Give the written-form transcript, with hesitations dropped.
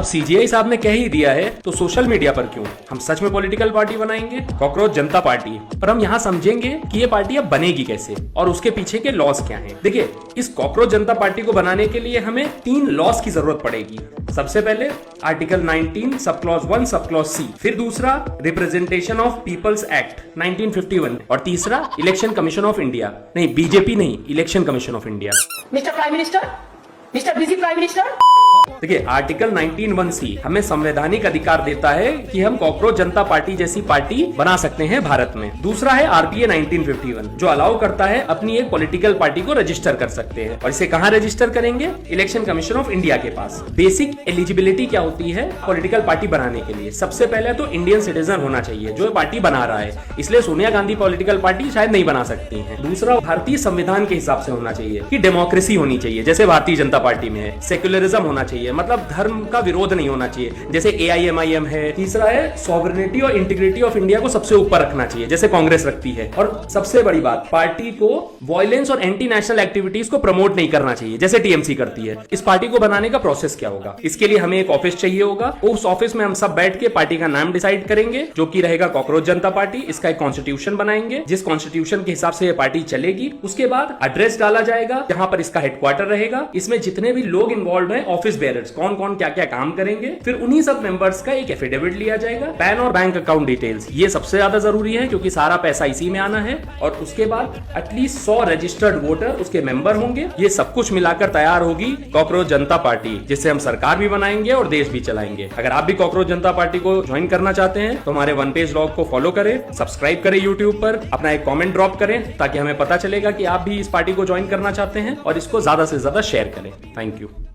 अब सीजीआई साहब ने कह ही दिया है तो सोशल मीडिया पर क्यों, हम सच में पॉलिटिकल पार्टी बनाएंगे, कॉकरोच जनता पार्टी। पर हम यहाँ समझेंगे कि ये पार्टी अब बनेगी कैसे और उसके पीछे के लॉस क्या हैं। देखिए, इस कॉकरोच जनता पार्टी को बनाने के लिए हमें 3 लॉस की जरूरत पड़ेगी। सबसे पहले article 19 sub clause 1 sub clause C, फिर दूसरा रिप्रेजेंटेशन ऑफ पीपल्स एक्ट 1951 और तीसरा इलेक्शन कमीशन ऑफ इंडिया, नहीं बीजेपी नहीं, election commission of India. Mister prime minister, mister busy prime minister, देखिए, आर्टिकल 19(1)(c) हमें संवैधानिक अधिकार देता है कि हम कॉकरोच जनता पार्टी जैसी पार्टी बना सकते हैं भारत में। दूसरा है आरपीए 1951 जो अलाउ करता है अपनी एक पॉलिटिकल पार्टी को रजिस्टर कर सकते हैं, और इसे कहां रजिस्टर करेंगे, इलेक्शन कमीशन ऑफ इंडिया के पास। बेसिक एलिजिबिलिटी क्या होती है पॉलिटिकल पार्टी बनाने के लिए, सबसे पहले तो इंडियन सिटीजन होना चाहिए जो पार्टी बना रहा है, इसलिए सोनिया गांधी पॉलिटिकल पार्टी शायद नहीं बना सकती है। दूसरा, भारतीय संविधान के हिसाब से होना चाहिए कि डेमोक्रेसी होनी चाहिए जैसे भारतीय जनता पार्टी में है। सेक्युलरिज्म होना चाहिए, मतलब धर्म का विरोध नहीं होना चाहिए जैसे AIMIM है। तीसरा है सॉवरेनिटी और इंटीग्रिटी ऑफ इंडिया को सबसे ऊपर रखना चाहिए जैसे कांग्रेस रखती है। और सबसे बड़ी बात, पार्टी को वायलेंस और एंटी नेशनल एक्टिविटीज को प्रमोट नहीं करना चाहिए जैसे TMC करती है। इस पार्टी को बनाने का प्रोसेस क्या होगा, इसके लिए हमें एक ऑफिस चाहिए होगा। उस ऑफिस में हम सब बैठ के पार्टी का नाम डिसाइड करेंगे जो कि रहेगा कॉकरोच जनता पार्टी। इसका एक कॉन्स्टिट्यूशन बनाएंगे, जिस कॉन्स्टिट्यूशन के हिसाब से ये पार्टी चलेगी। उसके बाद एड्रेस डाला जाएगा जहां पर इसका हेडक्वार्टर रहेगा। इसमें जितने भी लोग इन्वॉल्व है, ऑफिस बेयरर्स, कौन कौन क्या क्या काम करेंगे, फिर उन्हीं सब मेंबर्स का एक एफिडेविट लिया जाएगा। पैन और बैंक अकाउंट डिटेल्स, ये सबसे ज्यादा जरूरी है क्योंकि सारा पैसा इसी में आना है। और उसके बाद एटलीस्ट 100 रजिस्टर्ड वोटर उसके मेंबर होंगे। ये सब कुछ मिलाकर तैयार होगी कॉकरोच जनता पार्टी, जिससे हम सरकार भी बनाएंगे और देश भी चलाएंगे। अगर आप भी कॉकरोच जनता पार्टी को ज्वाइन करना चाहते हैं तो हमारे वन पेज ब्लॉग को फॉलो करें, सब्सक्राइब करें यूट्यूब पर, अपना एक कॉमेंट ड्रॉप करें ताकि हमें पता चलेगा कि आप भी इस पार्टी को ज्वाइन करना चाहते हैं, और इसको ज्यादा से ज्यादा शेयर करें। Thank you.